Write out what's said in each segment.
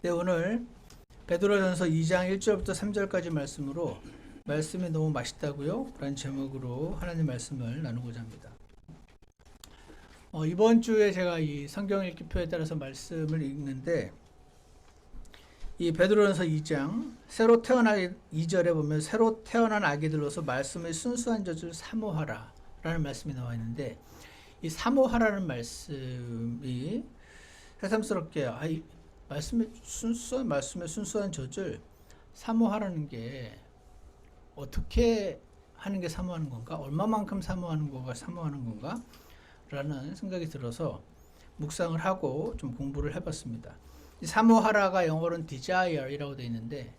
네, 오늘 베드로전서 2장 1절부터 3절까지 말씀으로 말씀이 너무 맛있다고요? 라는 제목으로 하나님 말씀을 나누고자 합니다. 이번 주에 제가 이 성경 읽기표에 따라서 말씀을 읽는데 이 베드로전서 2장 새로 태어난 2절에 보면 새로 태어난 아기들로서 말씀의 순수한 젖을 사모하라 라는 말씀이 나와 있는데 이 사모하라는 말씀이 새삼스럽게 이 말씀의 순수한 젖을 사모하라는 게 어떻게 하는 게 사모하는 건가? 얼마만큼 사모하는 거가 사모하는 건가? 라는 생각이 들어서 묵상을 하고 좀 공부를 해봤습니다. 이 사모하라가 영어로는 desire이라고 되어 있는데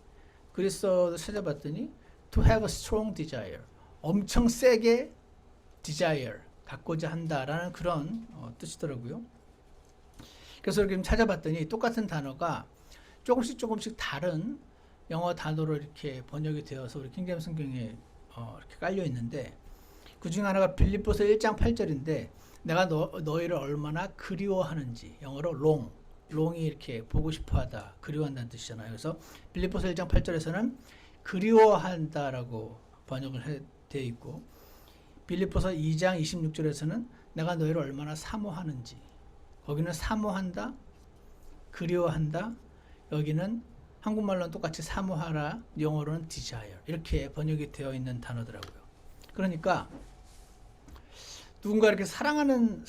그리스어도 찾아봤더니 to have a strong desire, 엄청 세게 desire, 갖고자 한다라는 그런 뜻이더라고요. 그래서 이렇게 찾아봤더니 똑같은 단어가 조금씩 다른 영어 단어로 이렇게 번역이 되어서 우리 킹제임 성경에 이렇게 깔려 있는데 그 중에 하나가 빌립보서 1장 8절인데 내가 너희를 얼마나 그리워하는지, 영어로 long이 이렇게 보고 싶어하다, 그리워한다는 뜻이잖아요. 그래서 빌립보서 1장 8절에서는 그리워한다라고 번역을 되어 있고 빌립보서 2장 26절에서는 내가 너희를 얼마나 사모하는지, 거기는 사모한다, 그리워한다, 여기는 한국말로는 똑같이 사모하라, 영어로는 desire 이렇게 번역이 되어 있는 단어더라고요. 그러니까 누군가 이렇게 사랑하는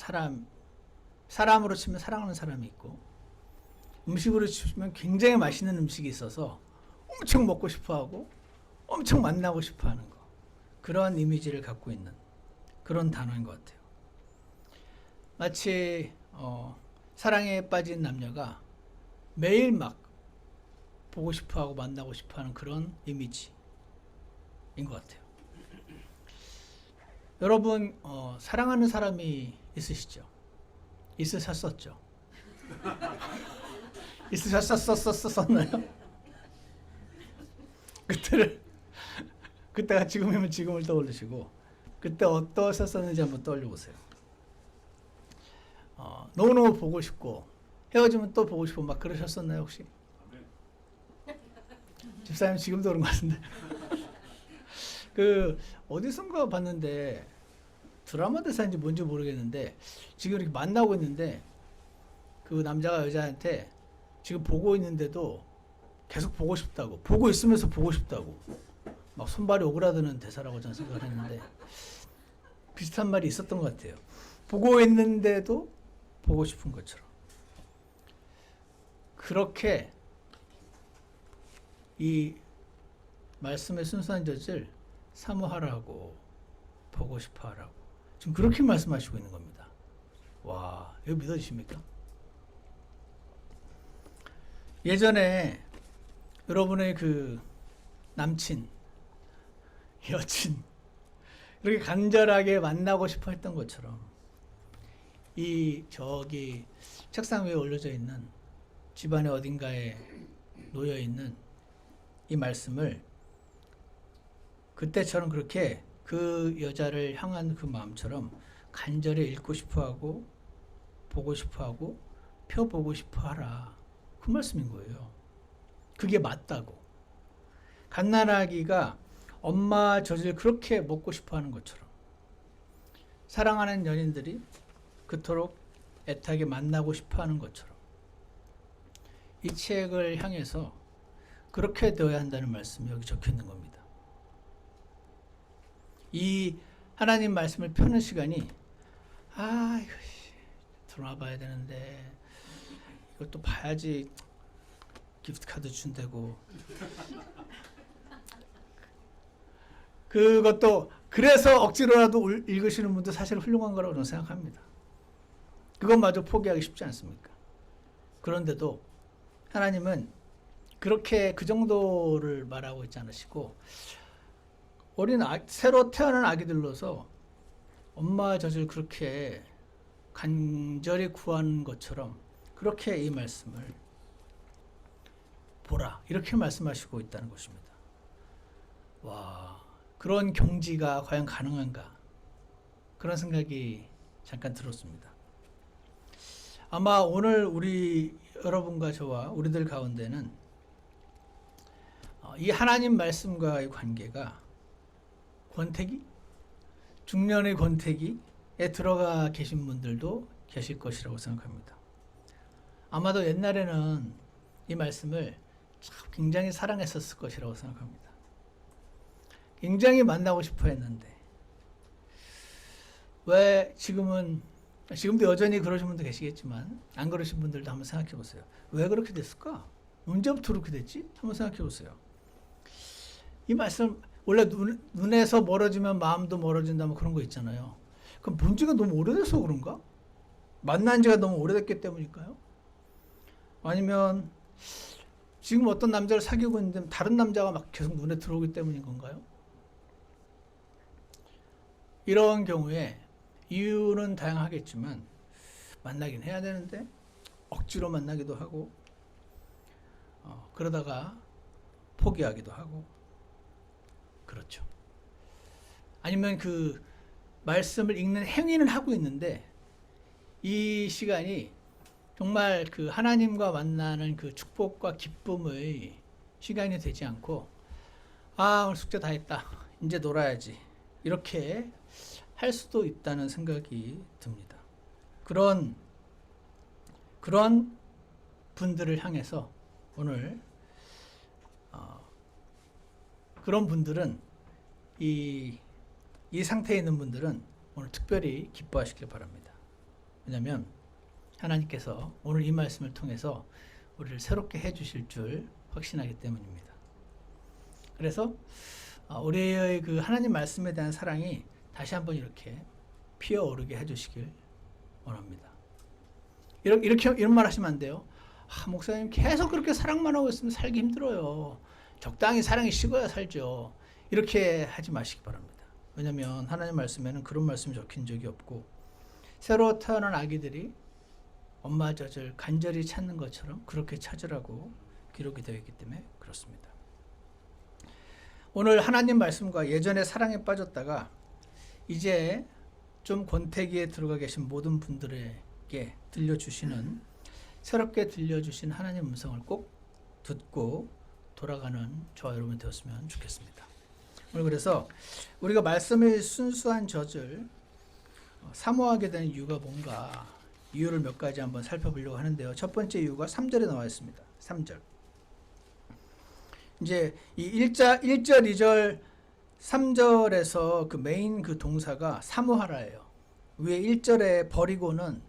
사람으로 치면 사랑하는 사람이 있고 음식으로 치면 굉장히 맛있는 음식이 있어서 엄청 먹고 싶어하고 엄청 만나고 싶어하는 거, 그러한 이미지를 갖고 있는 그런 단어인 것 같아요. 마치 사랑에 빠진 남녀가 매일 막 보고 싶어하고 만나고 싶어하는 그런 이미지인 것 같아요. 여러분 사랑하는 사람이 있으시죠? 있으셨었죠? 있으셨었나요? 그때가 지금이면 지금을 떠올리시고 그때 어떠셨었는지 한번 떠올려 보세요. 너무너무 보고 싶고 헤어지면 또 보고 싶고 막 그러셨었나요 혹시? 집사님 지금도 그런 것 같은데. 어디선가 봤는데 드라마 대사인지 뭔지 모르겠는데 지금 이렇게 만나고 있는데 그 남자가 여자한테 지금 보고 있는데도 계속 보고 싶다고, 보고 있으면서 보고 싶다고 막 손발이 오그라드는 대사라고 저는 생각을 했는데 비슷한 말이 있었던 것 같아요. 보고 있는데도 보고 싶은 것처럼 그렇게 이 말씀의 순수한 젖을 사모하라고, 보고 싶어 하라고 지금 그렇게 말씀하시고 있는 겁니다. 와, 이거 믿어지십니까? 예전에 여러분의 그 남친, 여친 이렇게 간절하게 만나고 싶어 했던 것처럼 저기 책상 위에 올려져 있는 집안의 어딘가에 놓여 있는 이 말씀을 그때처럼 그렇게 그 여자를 향한 그 마음처럼 간절히 읽고 싶어하고 보고 싶어하고 펴보고 싶어하라, 그 말씀인 거예요. 그게 맞다고. 갓난아기가 엄마 젖을 그렇게 먹고 싶어하는 것처럼 사랑하는 연인들이 그토록 애타게 만나고 싶어하는 것처럼 이 책을 향해서 그렇게 되어야 한다는 말씀이 여기 적혀 있는 겁니다. 이 하나님 말씀을 펴는 시간이 이거 드라마 봐야 되는데 이것도 봐야지 기프트 카드 준다고 그것도 그래서 억지로라도 읽으시는 분도 사실 훌륭한 거라고 저는 생각합니다. 그것마저 포기하기 쉽지 않습니까? 그런데도 하나님은 그렇게 그 정도를 말하고 있지 않으시고 새로 태어난 아기들로서 엄마 젖을 그렇게 간절히 구하는 것처럼 그렇게 이 말씀을 보라, 이렇게 말씀하시고 있다는 것입니다. 와, 그런 경지가 과연 가능한가, 그런 생각이 잠깐 들었습니다. 아마 오늘 우리 여러분과 저와 우리들 가운데는 이 하나님 말씀과의 관계가 권태기? 중년의 권태기에 들어가 계신 분들도 계실 것이라고 생각합니다. 아마도 옛날에는 이 말씀을 참 굉장히 사랑했었을 것이라고 생각합니다. 굉장히 만나고 싶어 했는데 왜 지금도 여전히 그러신 분도 계시겠지만 안 그러신 분들도 한번 생각해 보세요. 왜 그렇게 됐을까? 언제부터 그렇게 됐지? 한번 생각해 보세요. 이 말씀 원래 눈에서 멀어지면 마음도 멀어진다 뭐 그런 거 있잖아요. 그럼 본 지가 너무 오래돼서 그런가? 만난 지가 너무 오래됐기 때문일까요? 아니면 지금 어떤 남자를 사귀고 있는데 다른 남자가 막 계속 눈에 들어오기 때문인 건가요? 이런 경우에 이유는 다양하겠지만 만나긴 해야 되는데 억지로 만나기도 하고 그러다가 포기하기도 하고 그렇죠. 아니면 그 말씀을 읽는 행위는 하고 있는데 이 시간이 정말 그 하나님과 만나는 그 축복과 기쁨의 시간이 되지 않고 오늘 숙제 다 했다. 이제 놀아야지. 이렇게 할 수도 있다는 생각이 듭니다. 그런 분들을 향해서 오늘 그런 분들은 이 상태에 있는 분들은 오늘 특별히 기뻐하시길 바랍니다. 왜냐하면 하나님께서 오늘 이 말씀을 통해서 우리를 새롭게 해주실 줄 확신하기 때문입니다. 그래서 우리의 그 하나님 말씀에 대한 사랑이 다시 한번 이렇게 피어오르게 해주시길 원합니다. 이런 말 하시면 안 돼요. 목사님 계속 그렇게 사랑만 하고 있으면 살기 힘들어요. 적당히 사랑이 식어야 살죠. 이렇게 하지 마시기 바랍니다. 왜냐하면 하나님 말씀에는 그런 말씀이 적힌 적이 없고 새로 태어난 아기들이 엄마 젖을 간절히 찾는 것처럼 그렇게 찾으라고 기록이 되어 있기 때문에 그렇습니다. 오늘 하나님 말씀과 예전에 사랑에 빠졌다가 이제 좀 권태기에 들어가 계신 모든 분들에게 들려주시는 새롭게 들려주신 하나님 음성을 꼭 듣고 돌아가는 저와 여러분 되었으면 좋겠습니다. 오늘 그래서 우리가 말씀의 순수한 젖을 사모하게 되는 이유가 뭔가 이유를 몇 가지 한번 살펴보려고 하는데요. 첫 번째 이유가 3절에 나와 있습니다. 3절. 이제 이 1절, 2절, 3절에서 그 메인 그 동사가 사모하라예요. 위에 1절에 버리고는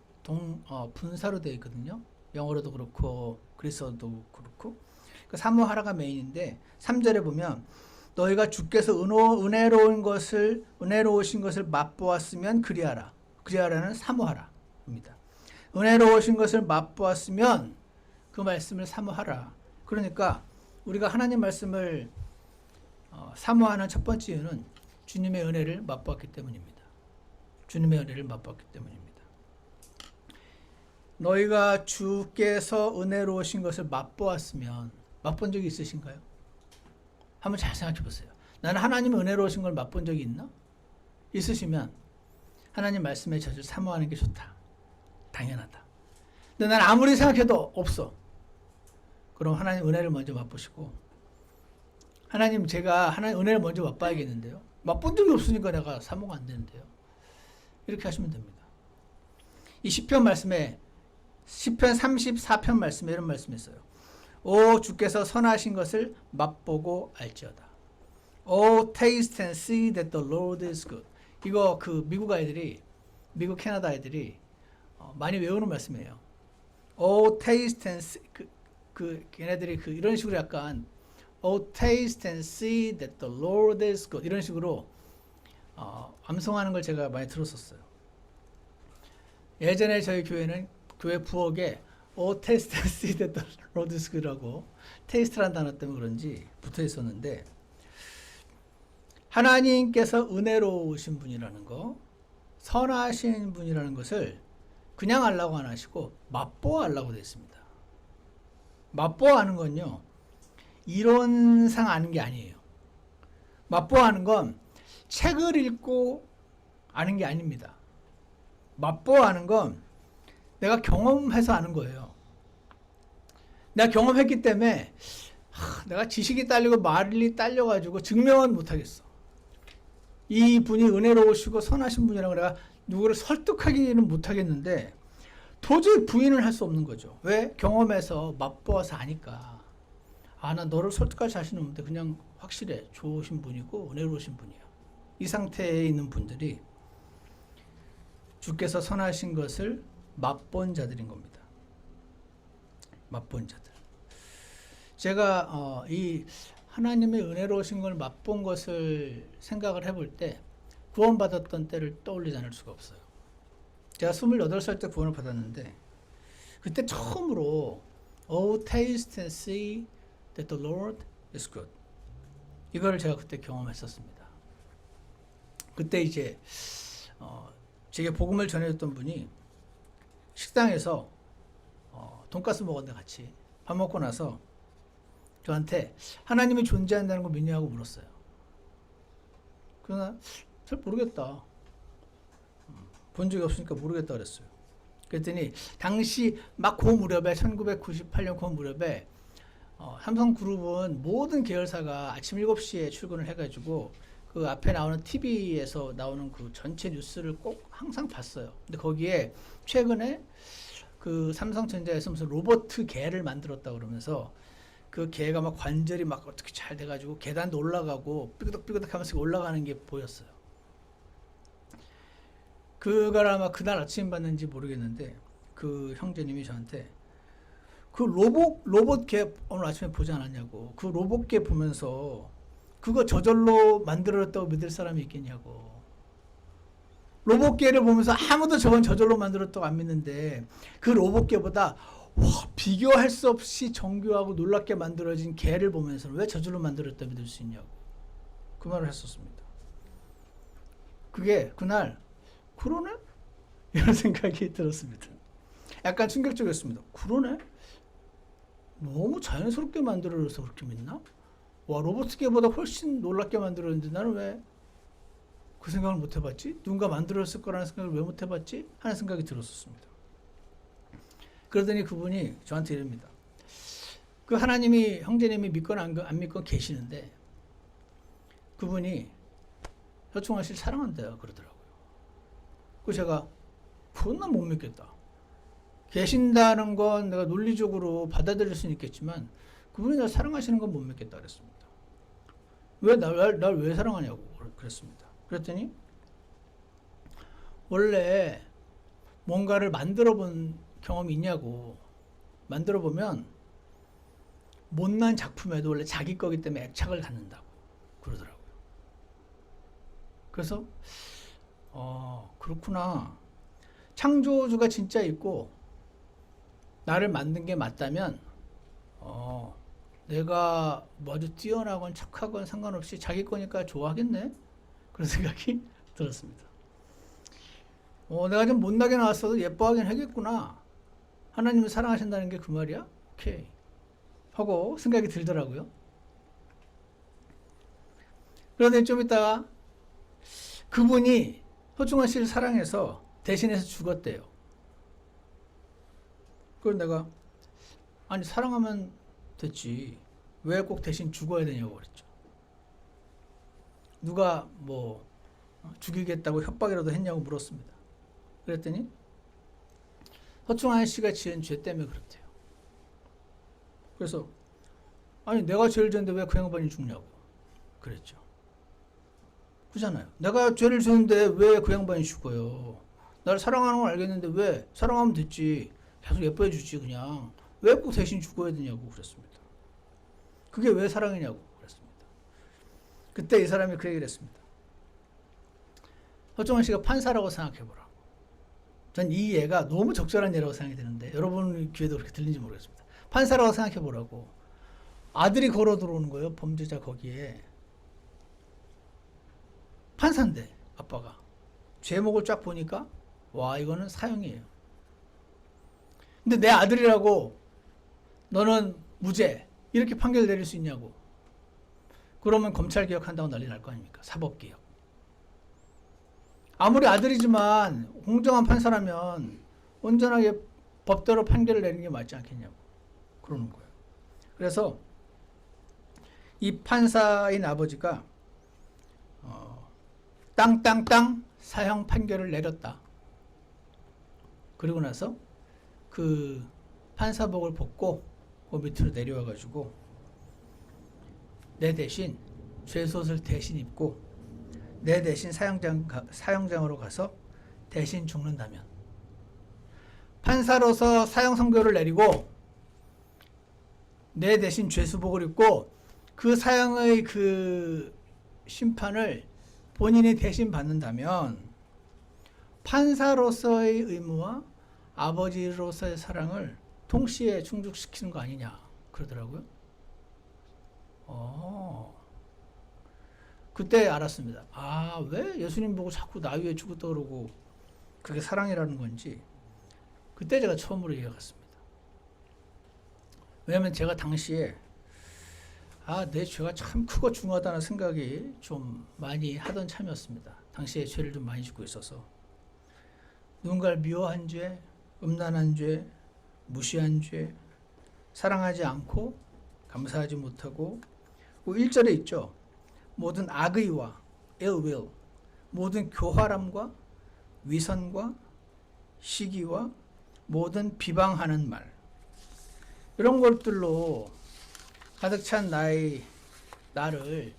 분사로 되어 있거든요. 영어로도 그렇고 그리스어도 그렇고. 그 사모하라가 메인인데 3절에 보면 너희가 주께서 은혜로우신 것을 맛보았으면 그리하라. 그리하라는 사모하라 입니다. 은혜로우신 것을 맛보았으면 그 말씀을 사모하라. 그러니까 우리가 하나님 말씀을 사모하는 첫 번째 이유는 주님의 은혜를 맛보았기 때문입니다. 주님의 은혜를 맛보았기 때문입니다. 너희가 주께서 은혜로우신 것을 맛보았으면 맛본 적이 있으신가요? 한번 잘 생각해 보세요. 나는 하나님의 은혜로우신 걸 맛본 적이 있나? 있으시면 하나님 말씀의 젖을 사모하는 게 좋다. 당연하다. 근데 난 아무리 생각해도 없어. 그럼 하나님 은혜를 먼저 맛보시고 하나님 제가 하나님 은혜를 먼저 맛봐야겠는데요. 맛본 적이 없으니까 내가 사모가 안 되는데요. 이렇게 하시면 됩니다. 이 시편 말씀에 시편 34편 말씀에 이런 말씀이 있어요. 오 주께서 선하신 것을 맛보고 알지어다. Oh taste and see that the Lord is good. 이거 그 미국 캐나다 아이들이 많이 외우는 말씀이에요. Oh taste and see, 걔네들이 이런 식으로 약간 Oh taste and see that the Lord is good 이런 식으로 암송하는 걸 제가 많이 들었었어요. 예전에 저희 교회는 교회 부엌에 Oh taste and see that the Lord is good라고 테이스트라는 단어 때문에 그런지 붙어 있었는데 하나님께서 은혜로우신 분이라는 거, 선하신 분이라는 것을 그냥 알라고 안 하시고 맛보아 알라고 되어 있습니다. 맛보아 하는 건요. 이론상 아는 게 아니에요. 맛보아 하는 건 책을 읽고 아는 게 아닙니다. 맛보아 하는 건 내가 경험해서 아는 거예요. 내가 경험했기 때문에 내가 지식이 딸리고 말이 딸려가지고 증명은 못하겠어. 이 분이 은혜로우시고 선하신 분이라고 내가 누구를 설득하기는 못하겠는데 도저히 부인을 할 수 없는 거죠. 왜? 경험해서 맛보아서 아니까. 나 너를 설득할 자신은 없는데 그냥 확실해. 좋으신 분이고 은혜로우신 분이야. 이 상태에 있는 분들이 주께서 선하신 것을 맛본 자들인 겁니다. 맛본 자들. 제가 이 하나님의 은혜로우신 걸 맛본 것을 생각을 해볼 때 구원받았던 때를 떠올리지 않을 수가 없어요. 제가 28살 때 구원을 받았는데 그때 처음으로 Oh, taste and see that the Lord is good. 이걸 제가 그때 경험했었습니다. 그때 이제 제게 복음을 전해줬던 분이 식당에서 돈가스 먹었는데 같이 밥 먹고 나서 저한테 하나님이 존재한다는 거 믿냐고 물었어요. 그러나 잘 모르겠다. 본 적이 없으니까 모르겠다 그랬어요. 그랬더니 당시 막 그 무렵에 1998년 그 무렵에 삼성그룹은 모든 계열사가 아침 7시에 출근을 해가지고 그 앞에 나오는 TV에서 나오는 그 전체 뉴스를 꼭 항상 봤어요. 근데 거기에 최근에 그 삼성전자에서 무슨 로봇 개를 만들었다 그러면서 그 개가 막 관절이 막 어떻게 잘 돼가지고 계단도 올라가고 삐그덕삐그덕 하면서 올라가는 게 보였어요. 그걸 아마 그날 아침 봤는지 모르겠는데 그 형제님이 저한테 그 로봇 개 오늘 아침에 보지 않았냐고. 그 로봇 개 보면서 그거 저절로 만들었다고 믿을 사람이 있겠냐고. 로봇 개를 보면서 아무도 저건 저절로 만들었다고 안 믿는데 그 로봇 개보다 비교할 수 없이 정교하고 놀랍게 만들어진 개를 보면서는 왜 저절로 만들었다고 믿을 수 있냐고. 그 말을 했었습니다. 그게 그날 그러네? 이런 생각이 들었습니다. 약간 충격적이었습니다. 그러네? 너무 자연스럽게 만들어서 그렇게 믿나? 와, 로봇계보다 훨씬 놀랍게 만들었는데 나는 왜 그 생각을 못 해봤지? 누군가 만들었을 거라는 생각을 왜 못 해봤지? 하는 생각이 들었었습니다. 그러더니 그분이 저한테 이럽니다. 그 하나님이 형제님이 믿건 안 믿건 계시는데 그분이 서충환 씨를 사랑한대요. 그러더라고요. 그래서 제가 그건 난 못 믿겠다. 계신다는 건 내가 논리적으로 받아들일 수는 있겠지만 그분이 날 사랑하시는 건 못 믿겠다 그랬습니다. 왜 날 왜 사랑하냐고 그랬습니다. 그랬더니 원래 뭔가를 만들어 본 경험이 있냐고. 만들어 보면 못난 작품에도 원래 자기 거기 때문에 애착을 갖는다고 그러더라고요. 그래서 그렇구나. 창조주가 진짜 있고 나를 만든 게 맞다면 내가 뭐 아주 뛰어나건 착하건 상관없이 자기 거니까 좋아하겠네. 그런 생각이 들었습니다. 내가 좀 못나게 나왔어도 예뻐하긴 하겠구나. 하나님을 사랑하신다는 게 그 말이야? 오케이. 하고 생각이 들더라고요. 그런데 좀 있다가 그분이 서충환 씨를 사랑해서 대신해서 죽었대요. 그걸 내가 아니 사랑하면 됐지. 왜 꼭 대신 죽어야 되냐고 그랬죠. 누가 뭐 죽이겠다고 협박이라도 했냐고 물었습니다. 그랬더니 서충환 씨가 지은 죄 때문에 그렇대요. 그래서 아니 내가 죄를 지었는데 왜 그 양반이 죽냐고 그랬죠. 그잖아요. 내가 죄를 지었는데 왜 그 양반이 죽어요. 나를 사랑하는 건 알겠는데 왜 사랑하면 됐지. 계속 예뻐해 주지 그냥. 왜 꼭 대신 죽어야 되냐고 그랬습니다. 그게 왜 사랑이냐고 그랬습니다. 그때 이 사람이 그 얘기를 했습니다. 서충환 씨가 판사라고 생각해보라고. 전 이 예가 너무 적절한 예라고 생각이 드는데 여러분 귀에도 그렇게 들리는지 모르겠습니다. 판사라고 생각해보라고. 아들이 걸어 들어오는 거예요. 범죄자 거기에. 판사인데 아빠가. 제목을 쫙 보니까 와 이거는 사형이에요. 근데 내 아들이라고 너는 무죄 이렇게 판결 내릴 수 있냐고. 그러면 검찰개혁한다고 난리 날 거 아닙니까? 사법개혁. 아무리 아들이지만 공정한 판사라면 온전하게 법대로 판결을 내리는 게 맞지 않겠냐고 그러는 거예요. 그래서 이 판사인 아버지가 땅땅땅 사형 판결을 내렸다. 그리고 나서 그 판사복을 벗고 그 밑으로 내려와 가지고 내 대신 죄수옷을 대신 입고 내 대신 사형장으로 가서 대신 죽는다면, 판사로서 사형 선고를 내리고 내 대신 죄수복을 입고 그 사형의 그 심판을 본인이 대신 받는다면 판사로서의 의무와 아버지로서의 사랑을 동시에 충족시키는 거 아니냐 그러더라고요. 그때 알았습니다. 왜 예수님 보고 자꾸 나 위에 죽었다 그러고 그게 사랑이라는 건지 그때 제가 처음으로 이해가 갔습니다. 왜냐하면 제가 당시에 내 죄가 참 크고 중하다는 생각이 좀 많이 하던 참이었습니다. 당시에 죄를 좀 많이 짓고 있어서 누군가를 미워한 죄, 음란한 죄, 무시한 죄, 사랑하지 않고 감사하지 못하고, 1절에 있죠. 모든 악의와 ill-will, 모든 교활함과 위선과 시기와 모든 비방하는 말, 이런 것들로 가득 찬 나를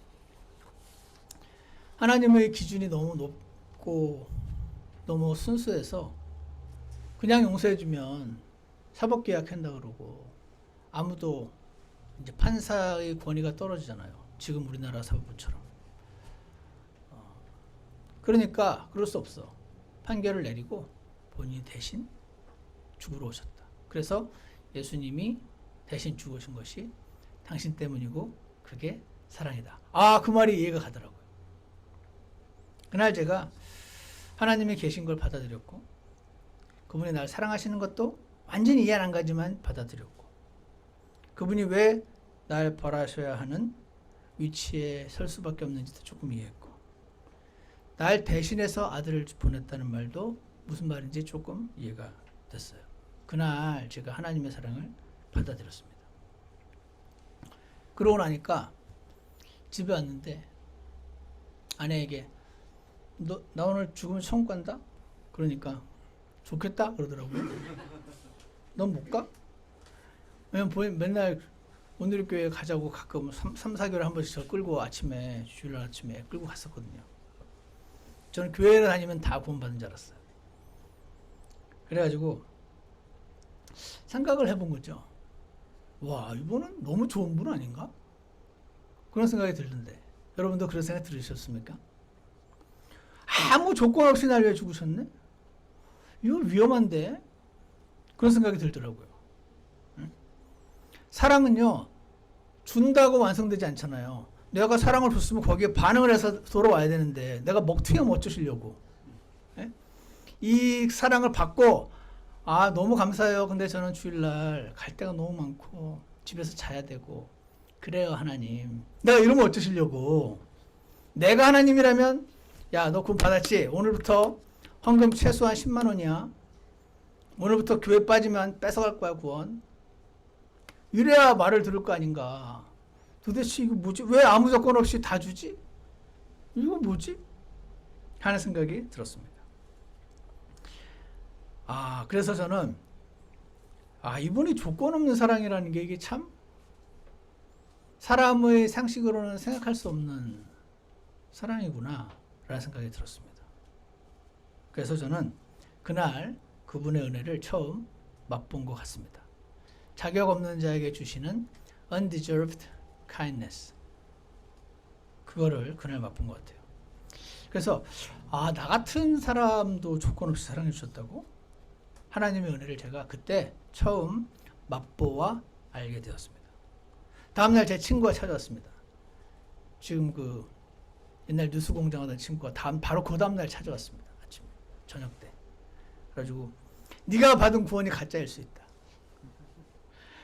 하나님의 기준이 너무 높고 너무 순수해서 그냥 용서해주면 사법계약한다 그러고 아무도 이제 판사의 권위가 떨어지잖아요. 지금 우리나라 사법부처럼. 그러니까 그럴 수 없어. 판결을 내리고 본인이 대신 죽으러 오셨다. 그래서 예수님이 대신 죽으신 것이 당신 때문이고 그게 사랑이다. 그 말이 이해가 가더라고요. 그날 제가 하나님이 계신 걸 받아들였고 그분이 날 사랑하시는 것도 완전히 이해 안 가지만 받아들였고 그분이 왜 날 벌하셔야 하는 위치에 설 수밖에 없는지도 조금 이해했고 날 대신해서 아들을 보냈다는 말도 무슨 말인지 조금 이해가 됐어요. 그날 제가 하나님의 사랑을 받아들였습니다. 그러고 나니까 집에 왔는데 아내에게 나 오늘 죽으면 천국 간다? 그러니까 좋겠다 그러더라고요. 넌 못 가? 왜냐면 맨날 온누리교회 가자고 가끔 3-4개월에 한 번씩 저 끌고 주일날 아침에 끌고 갔었거든요. 저는 교회를 다니면 다 구원받은 줄 알았어요. 그래가지고 생각을 해본 거죠. 와, 이분은 너무 좋은 분 아닌가? 그런 생각이 들던데 여러분도 그런 생각 들으셨습니까? 아무 조건 없이 날 위해 죽으셨네? 이거 위험한데? 그런 생각이 들더라고요. 사랑은요, 준다고 완성되지 않잖아요. 내가 사랑을 줬으면 거기에 반응을 해서 돌아와야 되는데 내가 먹튀하면 어쩌시려고. 이 사랑을 받고 너무 감사해요. 근데 저는 주일날 갈 데가 너무 많고 집에서 자야 되고 그래요 하나님. 내가 이러면 어쩌시려고. 내가 하나님이라면 야, 너 구원 받았지? 오늘부터 헌금 최소한 10만 원이야. 오늘부터 교회 빠지면 뺏어갈 거야 구원. 이래야 말을 들을 거 아닌가. 도대체 이거 뭐지? 왜 아무 조건 없이 다 주지? 이거 뭐지? 하는 생각이 들었습니다. 그래서 저는 이분이 조건 없는 사랑이라는 게 이게 참 사람의 상식으로는 생각할 수 없는 사랑이구나 라는 생각이 들었습니다. 그래서 저는 그날 그분의 은혜를 처음 맛본 것 같습니다. 자격 없는 자에게 주시는 undeserved kindness, 그거를 그날 맛본 것 같아요. 그래서 나 같은 사람도 조건 없이 사랑해 주셨다고? 하나님의 은혜를 제가 그때 처음 맛보아 알게 되었습니다. 다음날 제 친구가 찾아왔습니다. 지금 그 옛날 뉴스 공장하던 친구가 바로 그 다음날 찾아왔습니다. 아침 저녁 때. 그래가지고 네가 받은 구원이 가짜일 수 있다.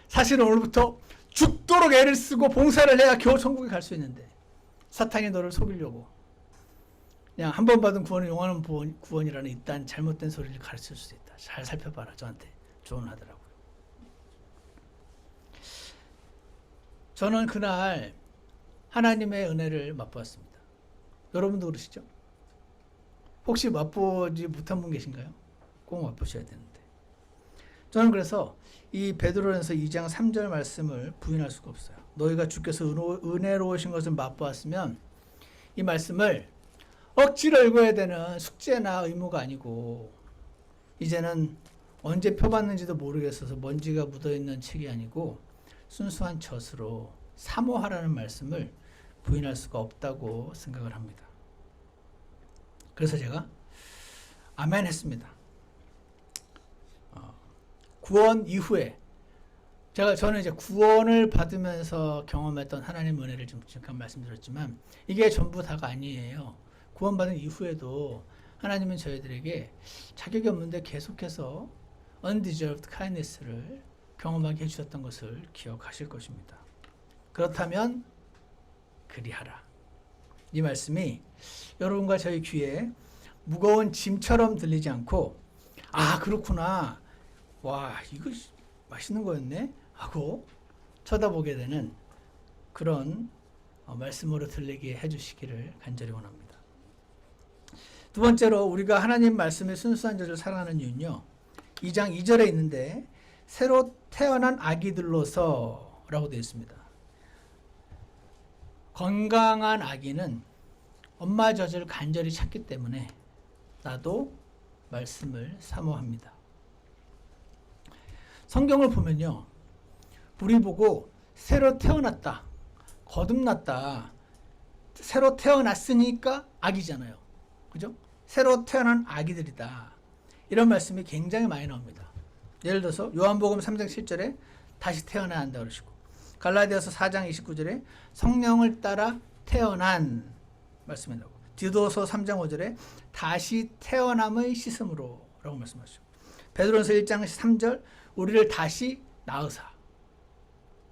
사실은 오늘부터 죽도록 애를 쓰고 봉사를 해야 겨우 천국에 갈 수 있는데 사탄이 너를 속이려고 그냥 한 번 받은 구원은 영원한 구원이라는 이딴 잘못된 소리를 가르칠 수 있다. 잘 살펴봐라. 저한테 조언하더라고요. 저는 그날 하나님의 은혜를 맛보았습니다. 여러분도 그러시죠? 혹시 맛보지 못한 분 계신가요? 꼭 맛보셔야 되는데. 저는 그래서 이 베드로전서 2장 3절 말씀을 부인할 수가 없어요. 너희가 주께서 은혜로우신 것을 맛보았으면 이 말씀을 억지로 읽어야 되는 숙제나 의무가 아니고 이제는 언제 펴봤는지도 모르겠어서 먼지가 묻어있는 책이 아니고 순수한 젖으로 사모하라는 말씀을 부인할 수가 없다고 생각을 합니다. 그래서 제가 아멘 했습니다. 구원 이후에 저는 이제 구원을 받으면서 경험했던 하나님의 은혜를 좀 잠깐 말씀드렸지만 이게 전부 다가 아니에요. 구원받은 이후에도 하나님은 저희들에게 자격이 없는데 계속해서 undeserved kindness를 경험하게 해주셨던 것을 기억하실 것입니다. 그렇다면 그리하라. 이 말씀이 여러분과 저희 귀에 무거운 짐처럼 들리지 않고 아 그렇구나 와 이거 맛있는 거였네 하고 쳐다보게 되는 그런 말씀으로 들리게 해주시기를 간절히 원합니다. 두 번째로 우리가 하나님 말씀의 순수한 젖을 사랑하는 이유는요. 2장 2절에 있는데 새로 태어난 아기들로서 라고 되어 있습니다. 건강한 아기는 엄마 젖을 간절히 찾기 때문에 나도 말씀을 사모합니다. 성경을 보면요. 우리 보고 새로 태어났다. 거듭났다. 새로 태어났으니까 아기잖아요. 그죠? 새로 태어난 아기들이다. 이런 말씀이 굉장히 많이 나옵니다. 예를 들어서 요한복음 3장 7절에 다시 태어나야 한다 그러시고 갈라디아서 4장 29절에 성령을 따라 태어난 말씀이 나오고 디도서 3장 5절에 다시 태어남의 씻음으로 라고 말씀하시고 베드로전서 1장 3절 우리를 다시 낳으사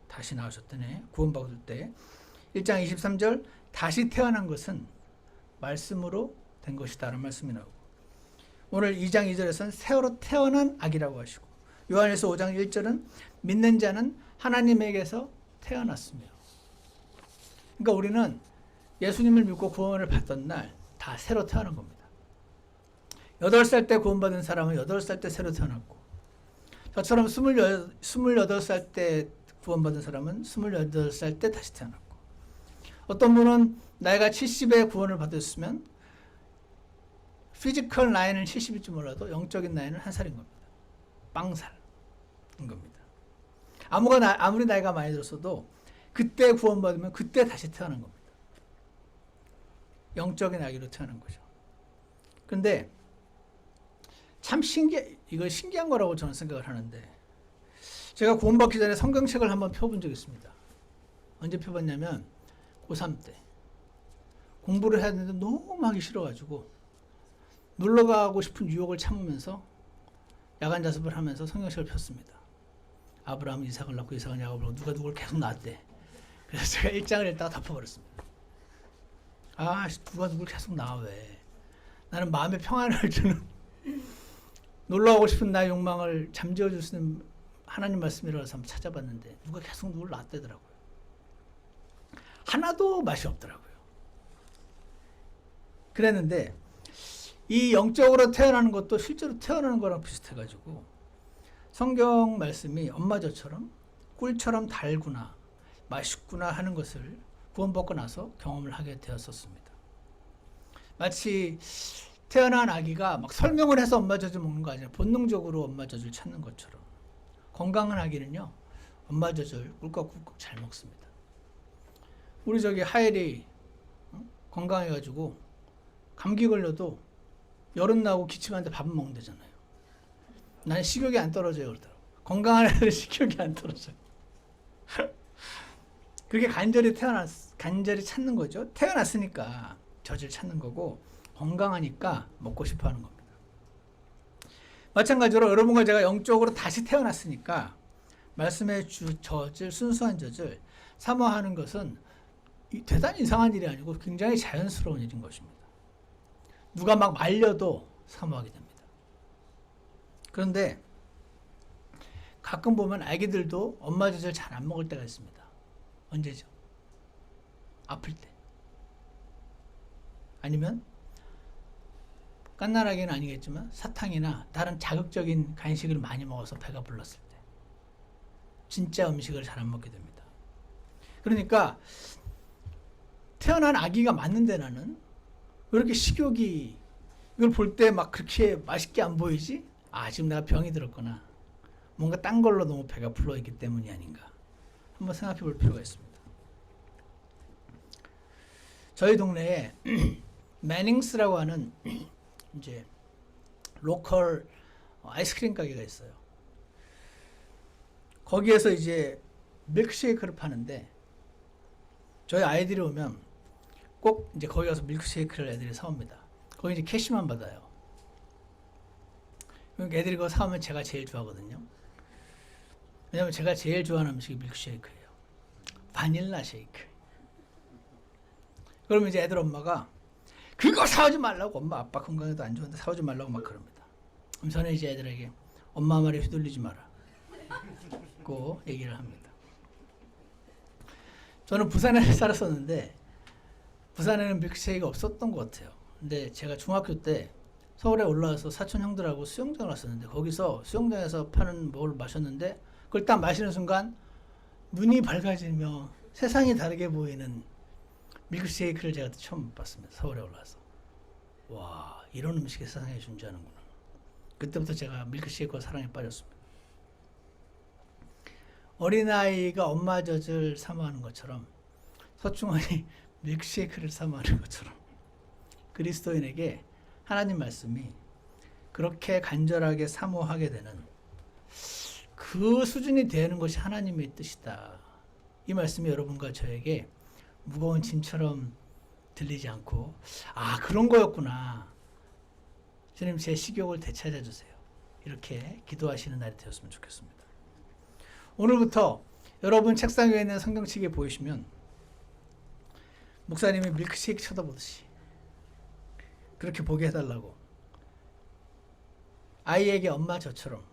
다시 낳으셨다네 구원받을 때 1장 23절 다시 태어난 것은 말씀으로 된 것이다 라는 말씀이 나오고 오늘 2장 2절에서는 새로 태어난 아기라고 하시고 요한일서 5장 1절은 믿는 자는 하나님에게서 태어났으며 그러니까 우리는 예수님을 믿고 구원을 받던 날 다 새로 태어난 겁니다. 8살 때 구원받은 사람은 8살 때 새로 태어났고 저처럼 28살 때 구원받은 사람은 28살 때 다시 태어났고 어떤 분은 나이가 70에 구원을 받았으면 피지컬 나이는 70일지 몰라도 영적인 나이는 1살인 겁니다. 빵살인 겁니다. 아무리 나이가 많이 들었어도 그때 구원받으면 그때 다시 태어난 겁니다. 영적인 아기로 태어난 거죠. 그런데 참 이거 신기한 거라고 저는 생각을 하는데 제가 구원받기 전에 성경책을 한번 펴본 적이 있습니다. 언제 펴봤냐면 고3 때 공부를 해야 되는데 너무 하기 싫어가지고 놀러가고 싶은 유혹을 참으면서 야간 자습을 하면서 성경책을 폈습니다. 아브라함은 이삭을 낳고 이삭은 야곱을 낳고 누가 누구를 계속 낳았대. 그래서 제가 1장을 읽다가 덮어버렸습니다. 아 누가 누구를 계속 낳아 왜. 나는 마음의 평안을 주는 놀러가고 싶은 나의 욕망을 잠재워줄 수 있는 하나님 말씀이라서 한번 찾아봤는데 누가 계속 누구를 낳았대더라고요. 하나도 맛이 없더라고요. 그랬는데 이 영적으로 태어나는 것도 실제로 태어나는 거랑 비슷해가지고 성경 말씀이 엄마젖처럼 꿀처럼 달구나 맛있구나 하는 것을 구원받고 나서 경험을 하게 되었었습니다. 마치 태어난 아기가 막 설명을 해서 엄마젖을 먹는 거 아니라 본능적으로 엄마젖을 찾는 것처럼 건강한 아기는요 엄마젖을 꿀꺽꿀꺽 잘 먹습니다. 우리 저기 하엘이 건강해가지고 감기 걸려도 여름 나고 기침하는데 밥은 먹는다잖아요. 난 식욕이 안 떨어져요 그러더라고. 건강한 애들은 식욕이 안 떨어져요. 그게 간절히 찾는 거죠. 태어났으니까 젖을 찾는 거고 건강하니까 먹고 싶어 하는 겁니다. 마찬가지로 여러분과 제가 영적으로 다시 태어났으니까 말씀의 젖을 순수한 젖을 사모하는 것은 대단히 이상한 일이 아니고 굉장히 자연스러운 일인 것입니다. 누가 막 말려도 사모하게 됩니다. 그런데 가끔 보면 아기들도 엄마 젖을 잘 안 먹을 때가 있습니다. 언제죠? 아플 때. 아니면 깐나라기는 아니겠지만 사탕이나 다른 자극적인 간식을 많이 먹어서 배가 불렀을 때. 진짜 음식을 잘 안 먹게 됩니다. 그러니까 태어난 아기가 맞는데 나는 왜 이렇게 식욕이 이걸 볼 때 막 그렇게 맛있게 안 보이지? 아, 지금 내가 병이 들었구나. 뭔가 딴 걸로 너무 배가 불러있기 때문이 아닌가. 한번 생각해 볼 필요가 있습니다. 저희 동네에 매닝스라고 하는 이제 로컬 아이스크림 가게가 있어요. 거기에서 이제 밀크쉐이크를 파는데 저희 아이들이 오면 꼭 이제 거기 가서 밀크쉐이크를 애들이 사옵니다. 거기 이제 캐시만 받아요. 그러니까 애들이 그거 사오면 제가 제일 좋아하거든요. 왜냐면 제가 제일 좋아하는 음식이 밀크쉐이크예요. 바닐라 쉐이크. 그러면 이제 애들 엄마가 그거 사오지 말라고, 엄마 아빠 건강에도 안 좋은데 사오지 말라고 막 그럽니다. 그럼 저는 이제 애들에게 엄마 말에 휘둘리지 마라 고 얘기를 합니다. 저는 부산에 살았었는데 부산에는 밀크쉐이크가 없었던 것 같아요. 근데 제가 중학교 때 서울에 올라와서 사촌 형들하고 수영장을 왔었는데 거기서 수영장에서 파는 뭘 마셨는데 그걸 딱 마시는 순간 눈이 밝아지며 세상이 다르게 보이는 밀크쉐이크를 제가 처음 봤습니다. 서울에 올라와서. 와, 이런 음식이 세상에 존재하는구나. 그때부터 제가 밀크쉐이크와 사랑에 빠졌습니다. 어린아이가 엄마 젖을 사모하는 것처럼 서충환이 밀크쉐이크를 사모하는 것처럼 그리스도인에게 하나님 말씀이 그렇게 간절하게 사모하게 되는 그 수준이 되는 것이 하나님의 뜻이다. 이 말씀이 여러분과 저에게 무거운 짐처럼 들리지 않고 아, 그런 거였구나. 주님, 제 식욕을 되찾아 주세요. 이렇게 기도하시는 날이 되었으면 좋겠습니다. 오늘부터 여러분 책상 위에 있는 성경책에 보이시면 목사님이 밀크쉐이크 쳐다보듯이 그렇게 보게 해달라고, 아이에게 엄마 저처럼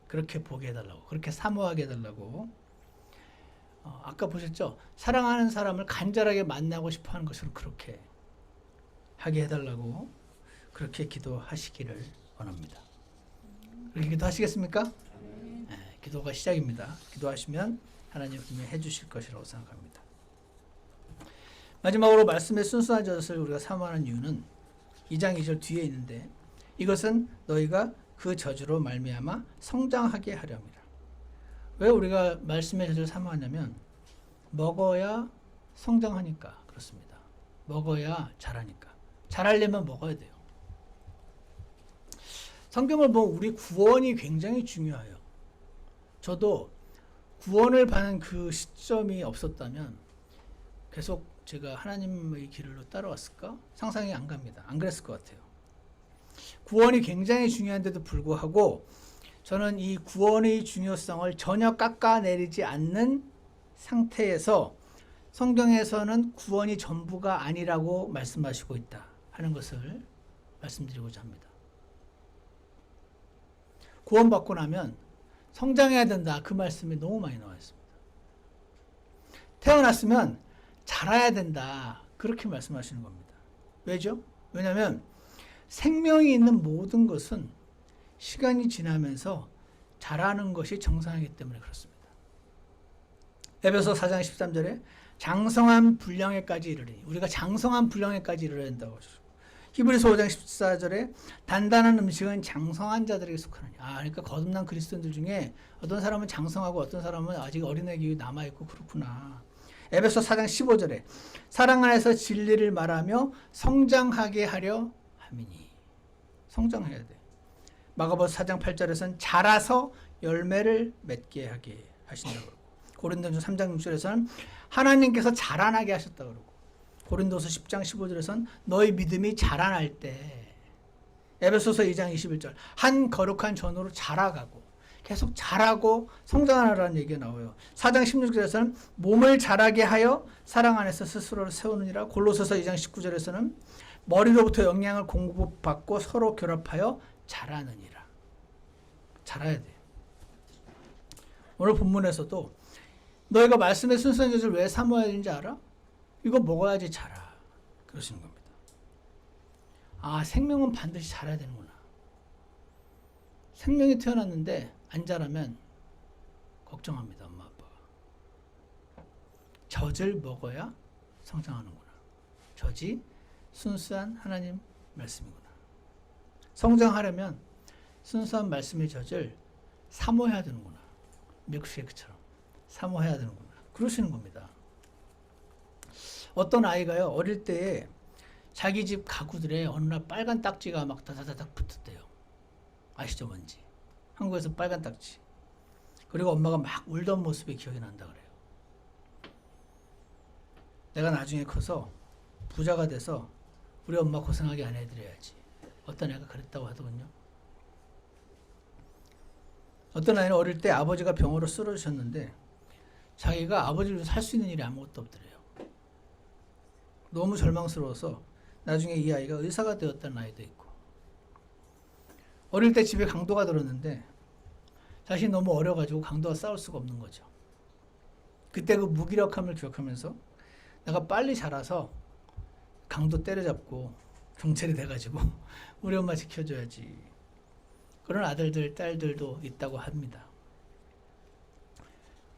그렇게 보게 해달라고, 그렇게 사모하게 해달라고. 아까 보셨죠? 사랑하는 사람을 간절하게 만나고 싶어하는 것으로 그렇게 하게 해달라고 그렇게 기도하시기를 원합니다. 그렇게 기도하시겠습니까? 네, 기도가 시작입니다. 기도하시면 하나님 분명히 해주실 것이라고 생각합니다. 마지막으로 말씀의 순수한 젖을 우리가 사모하는 이유는 2장 2절 뒤에 있는데 이것은 너희가 그 저주로 말미암아 성장하게 하려 함이라. 왜 우리가 말씀의 젖을 사모하냐면 먹어야 성장하니까 그렇습니다. 먹어야 자라니까. 자라려면 먹어야 돼요. 성경을 보면 우리 구원이 굉장히 중요해요. 저도 구원을 받는 그 시점이 없었다면 계속 제가 하나님의 길로 따라왔을까? 상상이 안 갑니다. 안 그랬을 것 같아요. 구원이 굉장히 중요한데도 불구하고 저는 이 구원의 중요성을 전혀 깎아내리지 않는 상태에서 성경에서는 구원이 전부가 아니라고 말씀하시고 있다 하는 것을 말씀드리고자 합니다. 구원받고 나면 성장해야 된다, 그 말씀이 너무 많이 나와 있습니다. 태어났으면 자라야 된다, 그렇게 말씀하시는 겁니다. 왜죠? 왜냐하면 생명이 있는 모든 것은 시간이 지나면서 자라는 것이 정상이기 때문에 그렇습니다. 에베소 4장 13절에 장성한 분량에까지 이르리니, 우리가 장성한 분량에까지 이르러야 된다고 하셨습니다. 히브리서 5장 14절에 단단한 음식은 장성한 자들에게 속하느니. 그러니까 거듭난 그리스도인들 중에 어떤 사람은 장성하고 어떤 사람은 아직 어린애기 남아있고 그렇구나. 에베소 4장 15절에 사랑 안에서 진리를 말하며 성장하게 하려 함이니. 성장해야 돼. 마가복음 4장 8절에서는 자라서 열매를 맺게 하게 하신다고 그러고, 고린도전서 3장 6절에서는 하나님께서 자라나게 하셨다고 그러고, 고린도서 10장 15절에서는 너희 믿음이 자라날 때, 에베소서 2장 21절 한 거룩한 전으로 자라가고 계속 자라고 성장하라는 얘기가 나와요. 4장 16절에서는 몸을 자라게 하여 사랑 안에서 스스로를 세우느니라. 골로새서 2장 19절에서는 머리로부터 영양을 공급받고 서로 결합하여 자라느니라. 자라야 돼요. 오늘 본문에서도 너희가 말씀의 순수한 젖을 왜 사모해야 되는지 알아? 이거 먹어야지 자라. 그러시는 겁니다. 아, 생명은 반드시 자라야 되는구나. 생명이 태어났는데 안 자라면 걱정합니다, 엄마 아빠가. 젖을 먹어야 성장하는구나. 젖이 순수한 하나님 말씀이구나. 성장하려면 순수한 말씀의 젖을 사모해야 되는구나. 밀크쉐이크처럼 사모해야 되는구나. 그러시는 겁니다. 어떤 아이가요, 어릴 때에 자기 집 가구들에 어느 날 빨간 딱지가 막 다다다닥 붙었대요. 아시죠, 뭔지? 한국에서 빨간 딱지. 그리고 엄마가 막 울던 모습이 기억이 난다 그래요. 내가 나중에 커서 부자가 돼서 우리 엄마 고생하게 안 해드려야지. 어떤 애가 그랬다고 하더군요. 어떤 아이는 어릴 때 아버지가 병으로 쓰러지셨는데 자기가 아버지를 살 수 있는 일이 아무것도 없더래요. 너무 절망스러워서 나중에 이 아이가 의사가 되었다는 아이도 있고, 어릴 때 집에 강도가 들었는데 자신이 너무 어려가지고 강도와 싸울 수가 없는 거죠. 그때 그 무기력함을 기억하면서 내가 빨리 자라서 강도 때려잡고 경찰이 돼가지고 우리 엄마 지켜줘야지. 그런 아들들, 딸들도 있다고 합니다.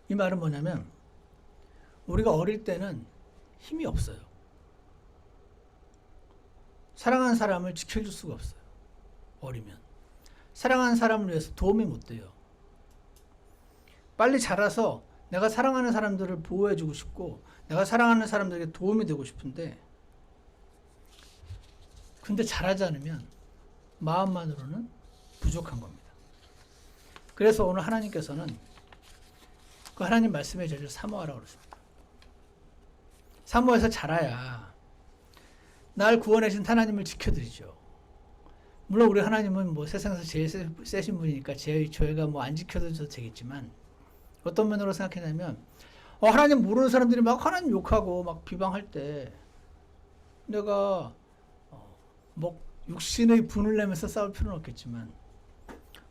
이 말은 뭐냐면 우리가 어릴 때는 힘이 없어요. 사랑하는 사람을 지켜줄 수가 없어요. 어리면. 사랑하는 사람을 위해서 도움이 못 돼요. 빨리 자라서 내가 사랑하는 사람들을 보호해주고 싶고 내가 사랑하는 사람들에게 도움이 되고 싶은데, 근데 자라지 않으면 마음만으로는 부족한 겁니다. 그래서 오늘 하나님께서는 그 하나님 말씀의 젖을 사모하라고 그러십니다. 사모해서 자라야 날 구원해 주신 하나님을 지켜드리죠. 물론 우리 하나님은 뭐 세상에서 제일 세신 분이니까 저희가 뭐 안 지켜도 되겠지만, 어떤 면으로 생각하냐면 하나님 모르는 사람들이 막 하나님 욕하고 막 비방할 때 내가 뭐 육신의 분을 내면서 싸울 필요는 없겠지만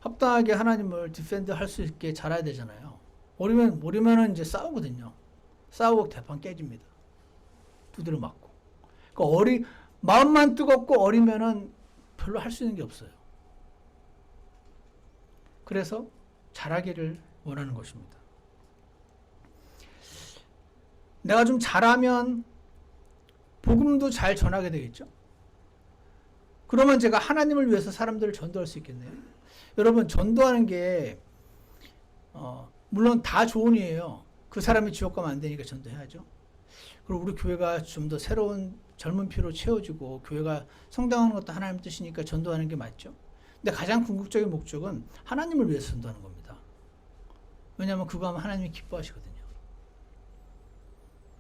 합당하게 하나님을 디펜드 할 수 있게 자라야 되잖아요. 모르면은 이제 싸우거든요. 싸우고 대판 깨집니다. 두드려 맞고. 그러니까 마음만 뜨겁고 어리면은 별로 할 수 있는 게 없어요. 그래서 자라기를 원하는 것입니다. 내가 좀 잘하면 복음도 잘 전하게 되겠죠. 그러면 제가 하나님을 위해서 사람들을 전도할 수 있겠네요. 여러분, 전도하는 게 물론 다 좋은 일이에요. 그 사람이 지옥 가면 안 되니까 전도해야죠. 그리고 우리 교회가 좀 더 새로운 젊은 피로 채워지고 교회가 성장하는 것도 하나님 뜻이니까 전도하는 게 맞죠. 근데 가장 궁극적인 목적은 하나님을 위해서 전도하는 겁니다. 왜냐하면 그거 하면 하나님이 기뻐하시거든요.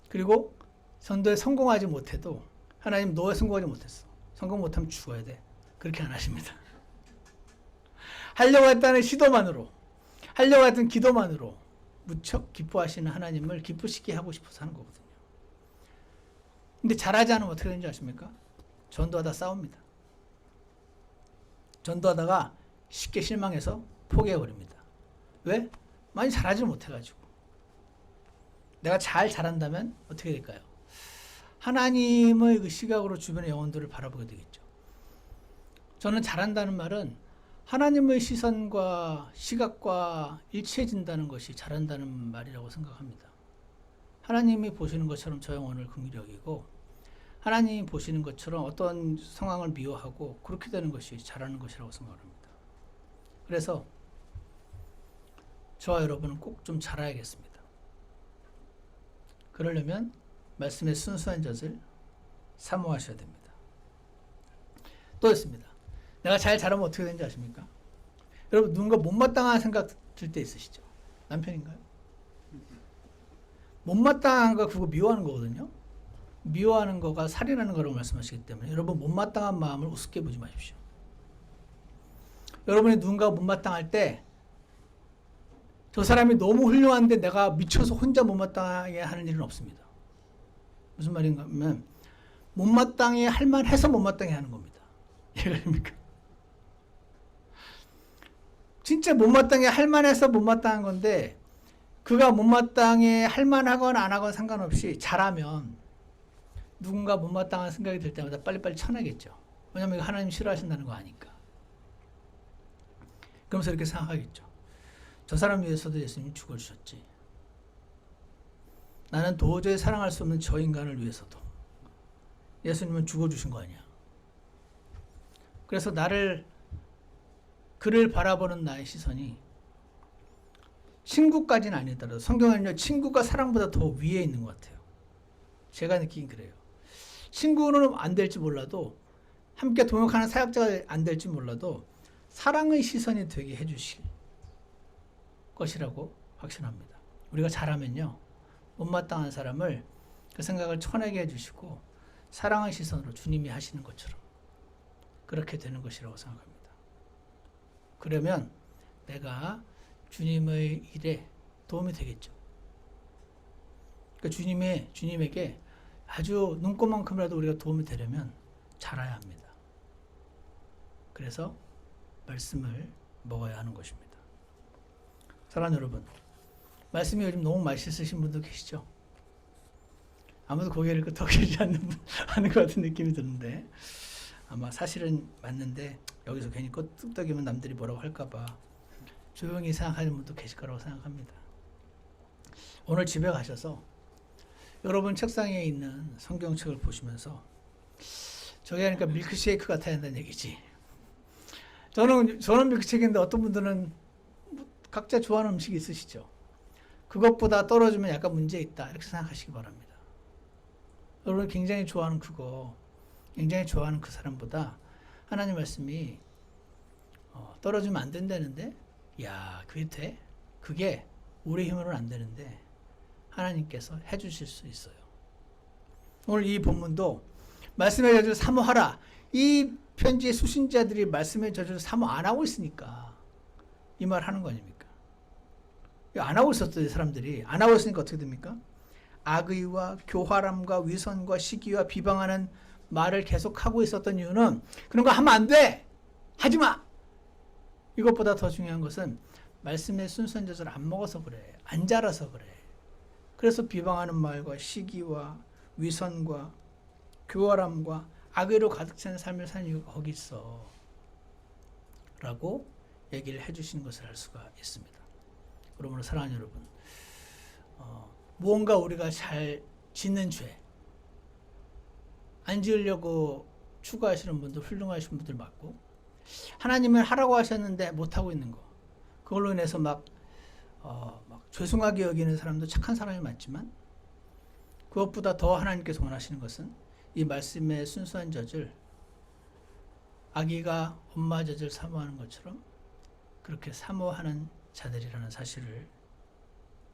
그리고 전도에 성공하지 못해도 하나님 너에 성공하지 못했어. 성공 못하면 죽어야 돼. 그렇게 안 하십니다. 하려고 했다는 시도만으로, 하려고 했던 기도만으로 무척 기뻐하시는 하나님을 기쁘시게 하고 싶어서 하는 거거든요. 근데 잘하지 않으면 어떻게 되는지 아십니까? 전도하다 싸웁니다. 전도하다가 쉽게 실망해서 포기해버립니다. 왜? 많이 잘하지 못해가지고. 내가 잘한다면 어떻게 될까요? 하나님의 그 시각으로 주변의 영혼들을 바라보게 되겠죠. 저는 잘한다는 말은 하나님의 시선과 시각과 일치해진다는 것이 잘한다는 말이라고 생각합니다. 하나님이 보시는 것처럼 저 영혼을 긍휼히 여기고 하나님이 보시는 것처럼 어떤 상황을 미워하고 그렇게 되는 것이 잘하는 것이라고 생각합니다. 그래서 저와 여러분은 꼭 좀 잘해야겠습니다. 그러려면 말씀의 순수한 젖을 사모하셔야 됩니다. 또 있습니다. 내가 잘 자라면 어떻게 되는지 아십니까? 여러분, 누군가 못마땅한 생각 들 때 있으시죠? 남편인가요? 못마땅한 거 그거 미워하는 거거든요. 미워하는 거가 살인하는 거라고 말씀하시기 때문에 여러분, 못마땅한 마음을 우습게 보지 마십시오. 여러분이 누군가 못마땅할 때 저 사람이 너무 훌륭한데 내가 미쳐서 혼자 못마땅하게 하는 일은 없습니다. 무슨 말인가 하면 못마땅해 할 만해서 못마땅해 하는 겁니다. 이해가 됩니까? 진짜 못마땅해 할 만해서 못마땅한 건데 그가 못마땅해 할 만하건 안 하건 상관없이 잘하면 누군가 못마땅한 생각이 들 때마다 빨리빨리 쳐내겠죠. 왜냐하면 이거 하나님 싫어하신다는 거 아니까. 그러면서 이렇게 생각하겠죠. 저 사람 위해서도 예수님이 죽어주셨지. 나는 도저히 사랑할 수 없는 저 인간을 위해서도 예수님은 죽어주신 거 아니야. 그래서 그를 바라보는 나의 시선이 친구까지는 아니더라도 성경에는요, 친구가 사랑보다 더 위에 있는 것 같아요. 제가 느끼긴 그래요. 친구는 안 될지 몰라도, 함께 동역하는 사역자가 안 될지 몰라도 사랑의 시선이 되게 해주실 것이라고 확신합니다. 우리가 잘하면요, 못마땅한 사람을 그 생각을 쳐내게 해주시고 사랑의 시선으로 주님이 하시는 것처럼 그렇게 되는 것이라고 생각합니다. 그러면 내가 주님의 일에 도움이 되겠죠. 그러니까 주님에게 아주 눈꼽만큼이라도 우리가 도움이 되려면 잘해야 합니다. 그래서 말씀을 먹어야 하는 것입니다. 사랑하는 여러분, 말씀이 요즘 너무 맛있으신 분도 계시죠? 아무도 고개를 끄덕이지 않는 것 같은 느낌이 드는데, 아마 사실은 맞는데 여기서 괜히 끄덕이면 남들이 뭐라고 할까봐 조용히 생각하는 분도 계실 거라고 생각합니다. 오늘 집에 가셔서 여러분 책상에 있는 성경책을 보시면서, 저게 하니까 밀크쉐이크 같아야 한다는 얘기지. 저는 밀크쉐이크인데 어떤 분들은 각자 좋아하는 음식이 있으시죠. 그것보다 떨어지면 약간 문제 있다, 이렇게 생각하시기 바랍니다. 여러분 굉장히 좋아하는 굉장히 좋아하는 그 사람보다 하나님 말씀이 떨어지면 안 된다는데, 야, 그게 돼? 그게 우리 힘으로는 안 되는데 하나님께서 해주실 수 있어요. 오늘 이 본문도 말씀의 저주를 사모하라. 이 편지의 수신자들이 말씀의 저주를 사모 안 하고 있으니까 이 말 하는 거 아닙니까? 안 하고 있었던 사람들이 안 하고 있으니까 어떻게 됩니까? 악의와 교활함과 위선과 시기와 비방하는 말을 계속하고 있었던 이유는 그런 거 하면 안 돼! 하지 마! 이것보다 더 중요한 것은 말씀의 순수한 젖을 안 먹어서 그래. 안 자라서 그래. 그래서 비방하는 말과 시기와 위선과 교활함과 악의로 가득 찬 삶을 사는 이유가 거기 있어. 라고 얘기를 해주시는 것을 알 수가 있습니다. 그러므로 사랑하는 여러분, 무언가 우리가 잘 짓는 죄, 안 지으려고 추구하시는 분들, 훌륭하신 분들 맞고, 하나님은 하라고 하셨는데 못하고 있는 거, 그걸로 인해서 막 죄송하게 여기는 사람도 착한 사람이 많지만, 그것보다 더 하나님께서 원하시는 것은 이 말씀의 순수한 젖을 아기가 엄마 젖을 사모하는 것처럼 그렇게 사모하는 자들이라는 사실을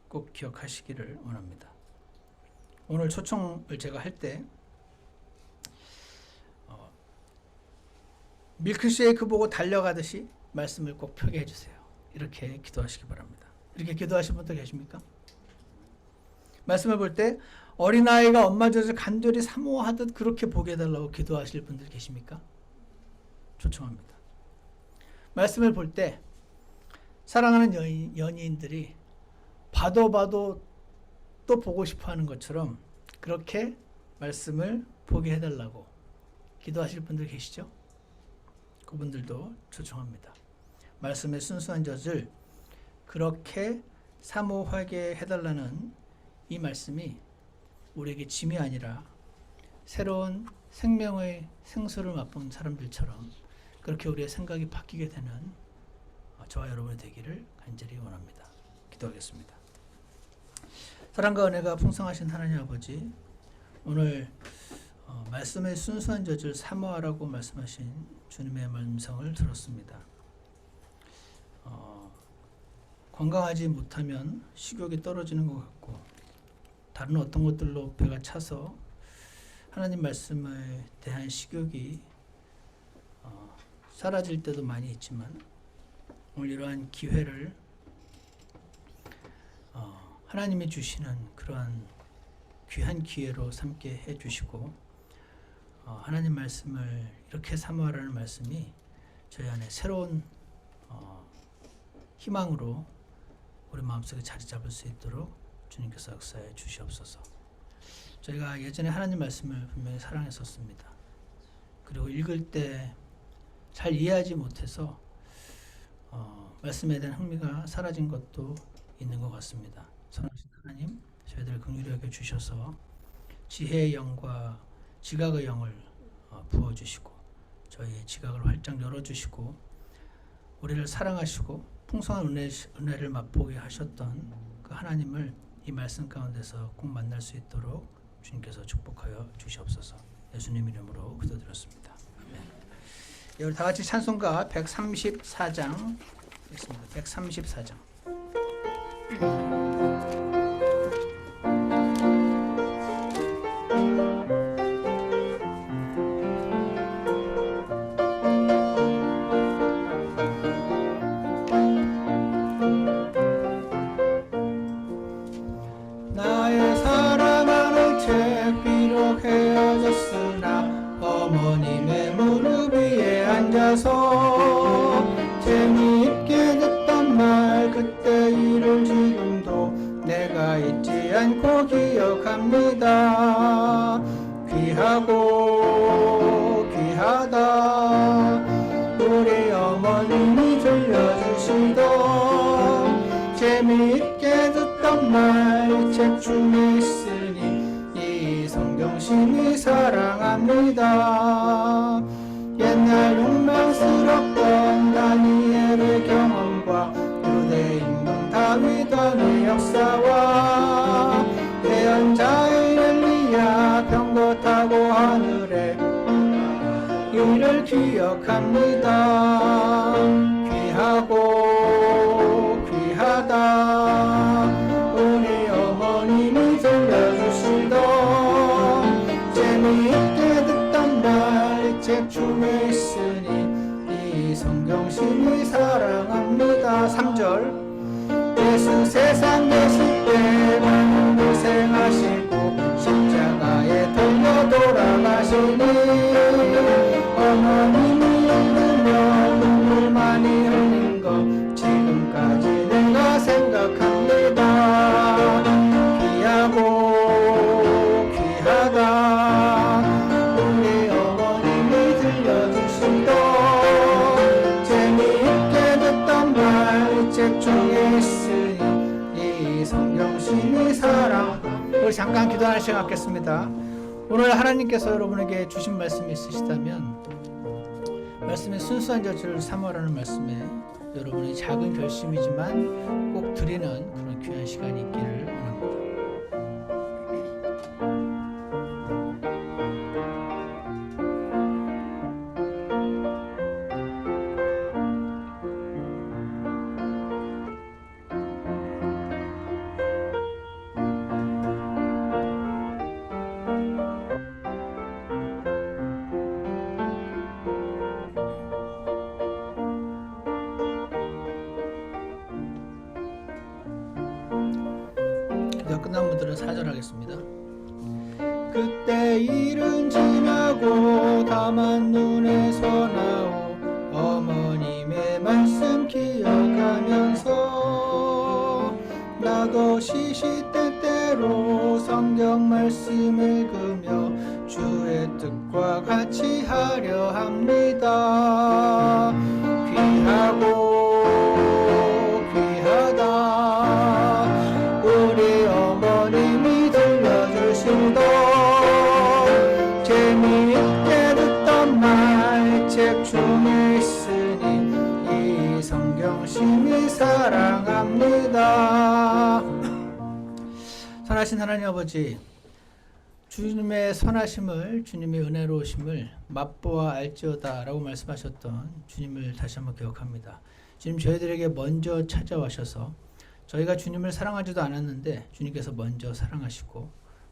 꼭 기억하시기를 원합니다. 오늘 초청을 제가 할 때 밀크쉐이크 보고 달려가듯이 말씀을 꼭 펴게 해주세요. 이렇게 기도하시기 바랍니다. 이렇게 기도하신 분도 계십니까? 말씀을 볼 때 어린아이가 엄마 젖을 간절히 사모하듯 그렇게 보게 해달라고 기도하실 분들 계십니까? 초청합니다. 말씀을 볼 때 사랑하는 연인들이 봐도 또 보고 싶어하는 것처럼 그렇게 말씀을 보게 해달라고 기도하실 분들 계시죠? 그분들도 초청합니다. 말씀의 순수한 젖을 그렇게 사모하게 해달라는 이 말씀이 우리에게 짐이 아니라 새로운 생명의 생수를 맛본 사람들처럼 그렇게 우리의 생각이 바뀌게 되는 저와 여러분이 되기를 간절히 원합니다. 기도하겠습니다. 사랑과 은혜가 풍성하신 하나님 아버지, 오늘 말씀의 순수한 젖을 사모하라고 말씀하신 주님의 말씀을 들었습니다. 건강하지 못하면 식욕이 떨어지는 것 같고 다른 어떤 것들로 배가 차서 하나님 말씀에 대한 식욕이 사라질 때도 많이 있지만 오늘 이러한 기회를 하나님이 주시는 그러한 귀한 기회로 삼게 해주시고 하나님 말씀을 이렇게 사모하라는 말씀이 저희 안에 새로운 희망으로 우리 마음속에 자리 잡을 수 있도록 주님께서 역사해 주시옵소서. 저희가 예전에 하나님 말씀을 분명히 사랑했었습니다. 그리고 읽을 때 잘 이해하지 못해서 말씀에 대한 흥미가 사라진 것도 있는 것 같습니다. 선하신 하나님, 저희들을 긍휼히 여겨 주셔서 지혜의 영과 지각의 영을 부어주시고 저희의 지각을 활짝 열어주시고 우리를 사랑하시고 풍성한 은혜를 맛보게 하셨던 그 하나님을 이 말씀 가운데서 꼭 만날 수 있도록 주님께서 축복하여 주시옵소서. 예수님 이름으로 기도드렸습니다. 아멘. 우리 다 같이 찬송가 134장 있습니다. 134장. 나의 사랑하는 책 비록 헤어졌으나 어머님의 무릎 위에 앉아서 재미있게 듣던 말 그때 일을 지금도 내가 잊지 않고 기억합니다. 귀하고 귀하다 우리 어머님이 들려주시던 재미있게 듣던 말 책 중에 있으니 이 성경심이 사랑합니다. 옛날 욕망스럽던 다니엘의 경험과 유대인군 다윗 왕의 역사와 예언자의 엘리야 병거 타고 하늘에 이를 기억합니다. 귀하고 귀하다 우리 어머님이 들려주시던 재미있게 듣던 말 책 중에 있으니 이 성경심이 사랑합니다. 3절 예수 세상 계실 때 많은 고생하시고 십자가에 달려 돌아가시니 어머님이 읽으며 눈물 많이 흘린 거 지금까지 내가 생각합니다. 귀하고 귀하다 우리 어머님이 들려주시던 재미있게 듣던 말 책 중에 있으니 이 성경심이 사랑. 우리 잠깐 기도하는 시간 갖겠습니다. 오늘 하나님께서 여러분에게 주신 말씀이 있으시다면 말씀의 순수한 젖을 사모하라는 말씀에 여러분의 작은 결심이지만 꼭 드리는 그런 귀한 시간이 있기를 원합니다. 끝난 분들은 4절 하겠습니다. 그때 일은 지나고 다만 눈에서 나오 어머님의 말씀 기억하면서 나도 시시때때로 성경 말씀 읽으며 주의 뜻과 같이 하려 합니다. 귀하고 귀하다 우리 어머님이 들려주시던 재미있게 듣던 말 책 중에 있으니 이 성경심이 사랑합니다. 선하신 하나님 아버지, 주님의 선하심을 주님의 은혜로우심을 맛보아 알지어다 라고 말씀하셨던 주님을 다시 한번 기억합니다. 주님 저희들에게 먼저 찾아와셔서 저희가 주님을 사랑하지도 않았는데 주님께서 먼저 사랑하시고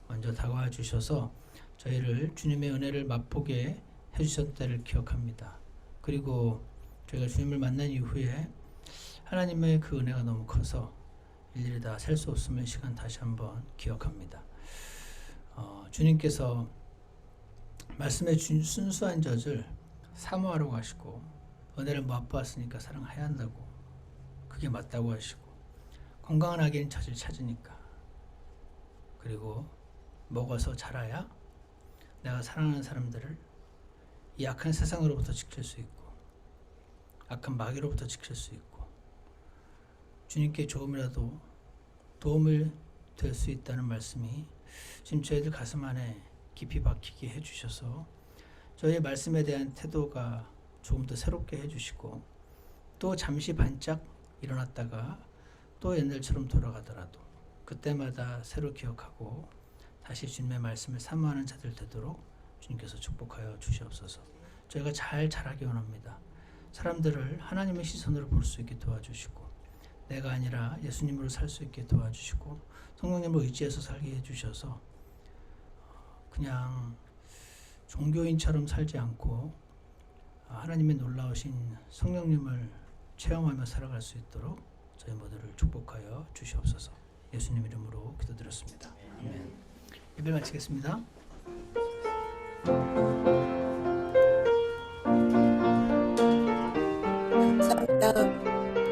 먼저 다가와 주셔서 저희를 주님의 은혜를 맛보게 해주셨던 때를 기억합니다. 그리고 저희가 주님을 만난 이후에 하나님의 그 은혜가 너무 커서 일일이 다 셀 수 없음을 시간 다시 한번 기억합니다. 주님께서 말씀의 순수한 젖을 사모하라고 하시고 은혜를 맛보았으니까 사랑해야 한다고 그게 맞다고 하시고 건강한 아기는 젖을 찾으니까. 그리고 먹어서 자라야 내가 사랑하는 사람들을 이 악한 세상으로부터 지킬 수 있고 악한 마귀로부터 지킬 수 있고 주님께 조금이라도 도움을 될 수 있다는 말씀이 지금 저희들 가슴 안에 깊이 박히게 해주셔서 저희의 말씀에 대한 태도가 조금 더 새롭게 해주시고 또 잠시 반짝 일어났다가 또 옛날처럼 돌아가더라도 그때마다 새로 기억하고 다시 주님의 말씀을 사모하는 자들 되도록 주님께서 축복하여 주시옵소서. 저희가 잘 자라기 원합니다. 사람들을 하나님의 시선으로 볼 수 있게 도와주시고 내가 아니라 예수님으로 살 수 있게 도와주시고 성령님을 의지해서 살게 해주셔서 그냥 종교인처럼 살지 않고 하나님의 놀라우신 성령님을 체험하며 살아갈 수 있도록 저희 모두를 축복하여 주시옵소서. 예수님 이름으로 기도드렸습니다. 아멘. 예배 마치겠습니다.